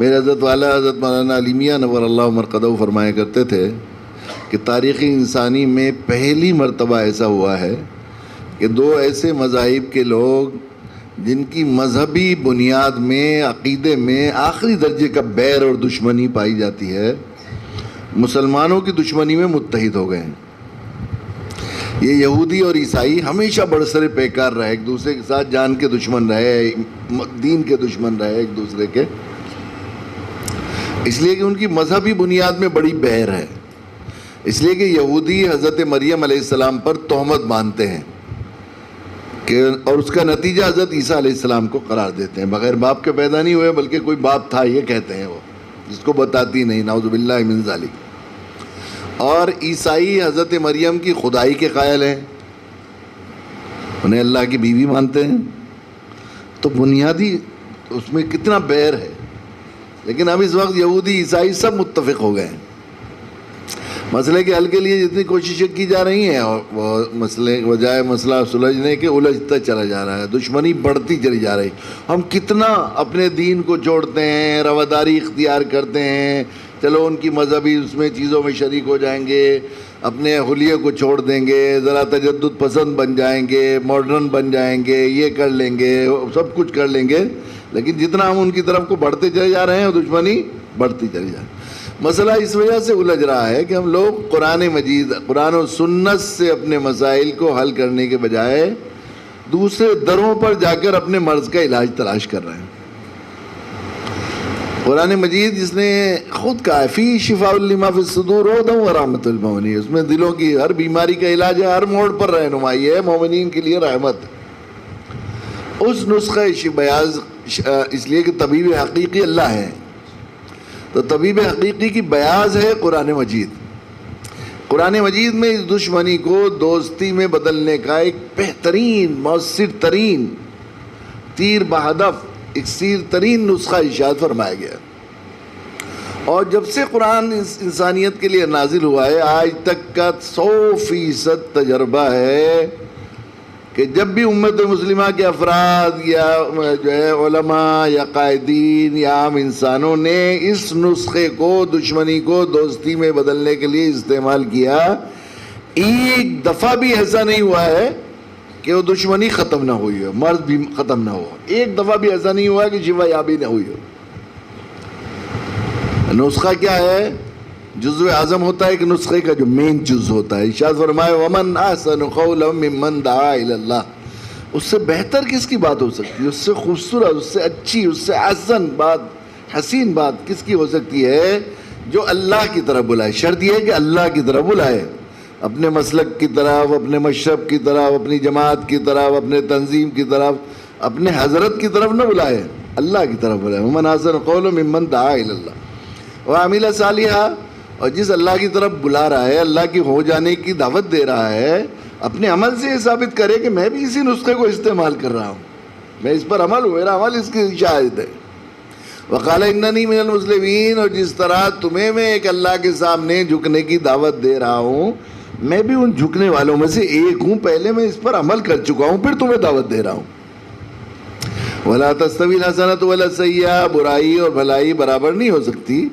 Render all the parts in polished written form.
میرے حضرت والا حضرت مولانا علی میاں نور اللہ مرقدہ فرمایا کرتے تھے کہ تاریخ انسانی میں پہلی مرتبہ ایسا ہوا ہے کہ دو ایسے مذاہب کے لوگ جن کی مذہبی بنیاد میں عقیدے میں آخری درجے کا بیر اور دشمنی پائی جاتی ہے، مسلمانوں کی دشمنی میں متحد ہو گئے ہیں۔ یہ یہودی اور عیسائی ہمیشہ برسر پیکار رہے، ایک دوسرے کے ساتھ جان کے دشمن رہے، دین کے دشمن رہے ایک دوسرے کے، اس لیے کہ ان کی مذہبی بنیاد میں بڑی بیر ہے۔ اس لیے کہ یہودی حضرت مریم علیہ السلام پر تہمت مانتے ہیں کہ اور اس کا نتیجہ حضرت عیسیٰ علیہ السلام کو قرار دیتے ہیں، بغیر باپ کے پیدا نہیں ہوئے بلکہ کوئی باپ تھا یہ کہتے ہیں وہ، جس کو بتاتی نہیں، نعوذ باللہ من ذالک۔ اور عیسائی حضرت مریم کی خدائی کے قائل ہیں، انہیں اللہ کی بیوی مانتے ہیں۔ تو بنیادی اس میں کتنا بیر ہے، لیکن اب اس وقت یہودی عیسائی سب متفق ہو گئے ہیں۔ مسئلے کے حل کے لیے جتنی کوششیں کی جا رہی ہیں، اور وہ مسئلے بجائے مسئلہ سلجھنے کے الجھتا چلا جا رہا ہے، دشمنی بڑھتی چلی جا رہی۔ ہم کتنا اپنے دین کو چھوڑتے ہیں، رواداری اختیار کرتے ہیں، چلو ان کی مذہبی اس میں چیزوں میں شریک ہو جائیں گے، اپنے حلیے کو چھوڑ دیں گے، ذرا تجدد پسند بن جائیں گے، ماڈرن بن جائیں گے، یہ کر لیں گے، سب کچھ کر لیں گے، لیکن جتنا ہم ان کی طرف کو بڑھتے چلے جا رہے ہیں اور دشمنی بڑھتی چلی جا رہی ہے۔ مسئلہ اس وجہ سے الجھ رہا ہے کہ ہم لوگ قرآن مجید، قرآن و سنت سے اپنے مسائل کو حل کرنے کے بجائے دوسرے دروں پر جا کر اپنے مرض کا علاج تلاش کر رہے ہیں۔ قرآن مجید جس نے خود کہا ہے فی شفاء لما فی الصدور ہدی و رحمۃ للمؤمنین، اس میں دلوں کی ہر بیماری کا علاج ہے، ہر موڑ پر رہنمائی ہے، مومنین کے لیے رحمت۔ اس نسخہ بیاض اس لیے کہ طبیب حقیقی اللہ ہے، تو طبیب حقیقی کی بیاض ہے قرآن مجید۔ قرآن مجید میں اس دشمنی کو دوستی میں بدلنے کا ایک بہترین، مؤثر ترین، تیر بہدف، اکسیر ترین نسخہ ارشاد فرمایا گیا۔ اور جب سے قرآن انسانیت کے لیے نازل ہوا ہے، آج تک کا 100% تجربہ ہے کہ جب بھی امت مسلمہ کے افراد یا جو ہے علماء یا قائدین یا عام انسانوں نے اس نسخے کو، دشمنی کو دوستی میں بدلنے کے لیے استعمال کیا، ایک دفعہ بھی ایسا نہیں ہوا ہے کہ وہ دشمنی ختم نہ ہوئی ہو، مرض بھی ختم نہ ہو، ایک دفعہ بھی ایسا نہیں ہوا کہ شفا یابی نہ ہوئی ہو۔ نسخہ کیا ہے؟ جزو اعظم ہوتا ہے، ایک نسخے کا جو مین جز ہوتا ہے۔ ارشاد فرمائے وَمَنْ أَحْسَنُ قَوْلًا مِّمَّنْ دَعَا إِلَى اللَّهِ، اس سے بہتر کس کی بات ہو سکتی ہے، اس سے خوبصورت، اس سے اچھی، اس سے حسن بات، حسین بات کس کی ہو سکتی ہے؟ جو اللہ کی طرف بلائے۔ شرط یہ ہے کہ اللہ کی طرف بلائے، اپنے مسلک کی طرف، اپنے مشرب کی طرف، اپنی جماعت کی طرف، اپنے تنظیم کی طرف، اپنے حضرت کی طرف نہ بلائے، اللہ کی طرف بلائے۔ وَمَنْ أَحْسَنُ قَوْلًا مِّمَّنْ دَعَا إِلَى اللَّهِ وَعَمِلَ صَالِحًا، اور جس اللہ کی طرف بلا رہا ہے، اللہ کی ہو جانے کی دعوت دے رہا ہے، اپنے عمل سے یہ ثابت کرے کہ میں بھی اسی نسخے کو استعمال کر رہا ہوں، میں اس پر عمل ہوں، میرا عمل اس کی شاہد ہے۔ وَقَالَ إِنَّنِي مِنَ الْمُسْلِمِينَ، اور جس طرح تمہیں میں ایک اللہ کے سامنے جھکنے کی دعوت دے رہا ہوں، میں بھی ان جھکنے والوں میں سے ایک ہوں، پہلے میں اس پر عمل کر چکا ہوں، پھر تمہیں دعوت دے رہا ہوں۔ وَلَا تَسْتَوِي الْحَسَنَةُ وَلَا السَّيِّئَةُ، برائی اور بھلائی برابر نہیں ہو سکتی۔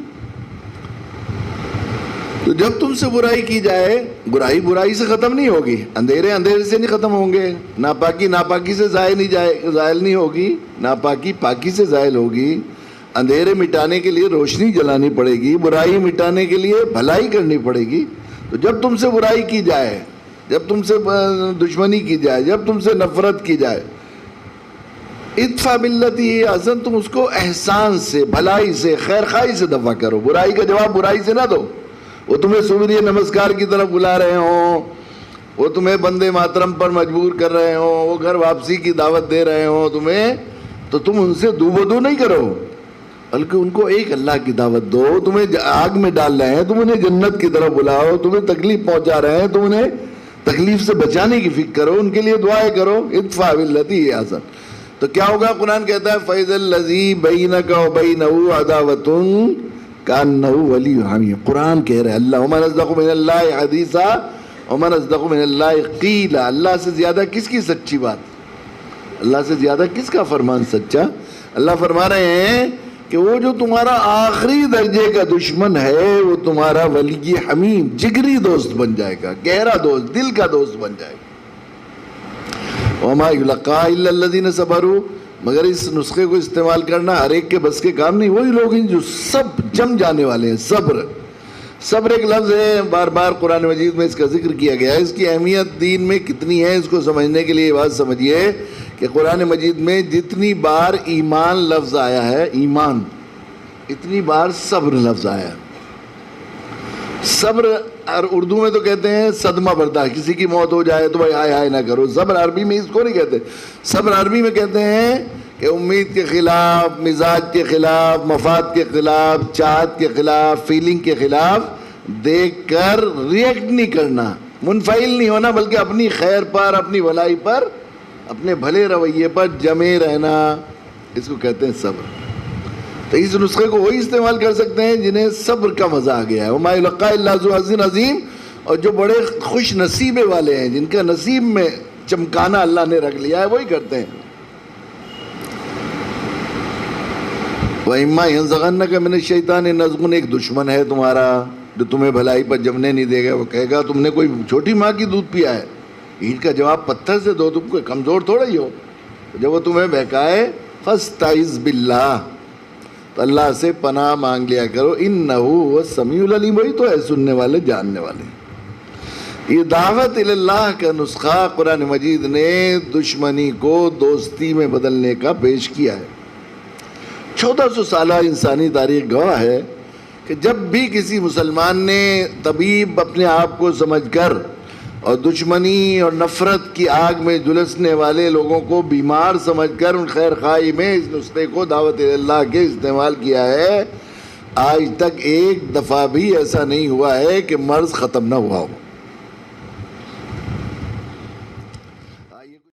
تو جب تم سے برائی کی جائے، برائی برائی سے ختم نہیں ہوگی، اندھیرے اندھیرے سے نہیں ختم ہوں گے، ناپاکی ناپاکی سے زائل نہیں ہوگی، ناپاکی پاکی سے زائل ہوگی۔ اندھیرے مٹانے کے لیے روشنی جلانی پڑے گی، برائی مٹانے کے لیے بھلائی کرنی پڑے گی۔ تو جب تم سے برائی کی جائے، جب تم سے دشمنی کی جائے، جب تم سے نفرت کی جائے، ادفع باللتی ہی احسن، تم اس کو احسان سے، بھلائی سے، خیر خواہی سے دفع کرو۔ برائی کا جواب برائی سے نہ دو۔ وہ تمہیں سوریہ نمسکار کی طرف بلا رہے ہوں، وہ تمہیں بندے ماترم پر مجبور کر رہے ہوں، وہ گھر واپسی کی دعوت دے رہے ہوں تمہیں، تو تم ان سے دو بدو نہیں کرو، بلکہ ان کو ایک اللہ کی دعوت دو۔ تمہیں آگ میں ڈال رہے ہیں، تم انہیں جنت کی طرف بلاؤ، تمہیں تکلیف پہنچا رہے ہیں، تم انہیں تکلیف سے بچانے کی فکر کرو، ان کے لیے دعائیں کرو۔ ادفع باللتی ہی احسن، تو کیا ہوگا؟ قرآن کہتا ہے فَإِذَا الَّذِي بَيْنَكَ وَبَيْنَهُ عَدَاوَةٌ كَأَنَّهُ وَلِيٌّ حَمِيمٌ۔ قرآن کہہ رہے ہیں اللہ وَمَنْ أَصْدَقُ مِنَ اللَّهِ حَدِيثًا وَمَنْ أَصْدَقُ مِنَ اللَّهِ قِيلًا۔ اللہ سے زیادہ کس کی سچی بات، اللہ سے زیادہ کس کا فرمان سچا؟ اللہ فرما رہے ہیں کہ وہ جو تمہارا آخری درجے کا دشمن ہے وہ تمہارا ولی حمیم جگری دوست بن جائے گا، گہرا دوست، دل کا دوست بن جائے گا۔ وما یلقاها الا الذین صبروا، مگر اس نسخے کو استعمال کرنا ہر ایک کے بس کے کام نہیں، وہی لوگ ہیں جو سب جم جانے والے ہیں۔ صبر، صبر ایک لفظ ہے، بار بار قرآن مجید میں اس کا ذکر کیا گیا ہے۔ اس کی اہمیت دین میں کتنی ہے اس کو سمجھنے کے لیے یہ بات سمجھیے کہ قرآن مجید میں جتنی بار ایمان لفظ آیا ہے، ایمان، اتنی بار صبر لفظ آیا ہے۔ صبر اور اردو میں تو کہتے ہیں صدمہ برداشت، کسی کی موت ہو جائے تو بھائی ہائے ہائے نہ کرو، صبر عربی میں اس کو نہیں کہتے۔ صبر عربی میں کہتے ہیں کہ امید کے خلاف، مزاج کے خلاف، مفاد کے خلاف، چاہت کے خلاف، فیلنگ کے خلاف دیکھ کر ریئیکٹ نہیں کرنا، منفعل نہیں ہونا، بلکہ اپنی خیر پر، اپنی بھلائی پر، اپنے بھلے رویے پر جمے رہنا، اس کو کہتے ہیں صبر۔ تو اس نسخے کو وہی استعمال کر سکتے ہیں جنہیں صبر کا مزہ آ گیا ہے۔ وما یلقاها الا ذو حظ عظیم، اور جو بڑے خوش نصیبے والے ہیں، جن کا نصیب میں چمکانا اللہ نے رکھ لیا ہے، وہی کرتے ہیں۔ وَإِمَّا يَنزَغَنَّكَ مِنَ الشَّيْطَانِ نَزْغٌ، ایک دشمن ہے تمہارا جو تمہیں بھلائی پر جمنے نہیں دے گا، وہ کہے گا تم نے کوئی چھوٹی ماں کی دودھ پیا ہے، اینٹ کا جواب پتھر سے دو، تم کوئی کمزور تھوڑا ہی ہو۔ جب وہ تمہیں بہکائے فَاسْتَعِذْ بِاللَّهِ، تو اللہ سے پناہ مانگ لیا کرو، اِنَّهُ هُوَ السَّمِيعُ الْعَلِيمُ، وہی تو ہے سننے والے جاننے والے۔ یہ دعوت اللہ کا نسخہ قرآن مجید نے دشمنی کو دوستی میں بدلنے کا پیش کیا ہے۔ 1400 سالہ انسانی تاریخ گواہ ہے کہ جب بھی کسی مسلمان نے طبیب اپنے آپ کو سمجھ کر اور دشمنی اور نفرت کی آگ میں جلسنے والے لوگوں کو بیمار سمجھ کر ان خیر خواہی میں اس نسخے کو دعوت اللہ کے استعمال کیا ہے، آج تک ایک دفعہ بھی ایسا نہیں ہوا ہے کہ مرض ختم نہ ہوا ہو۔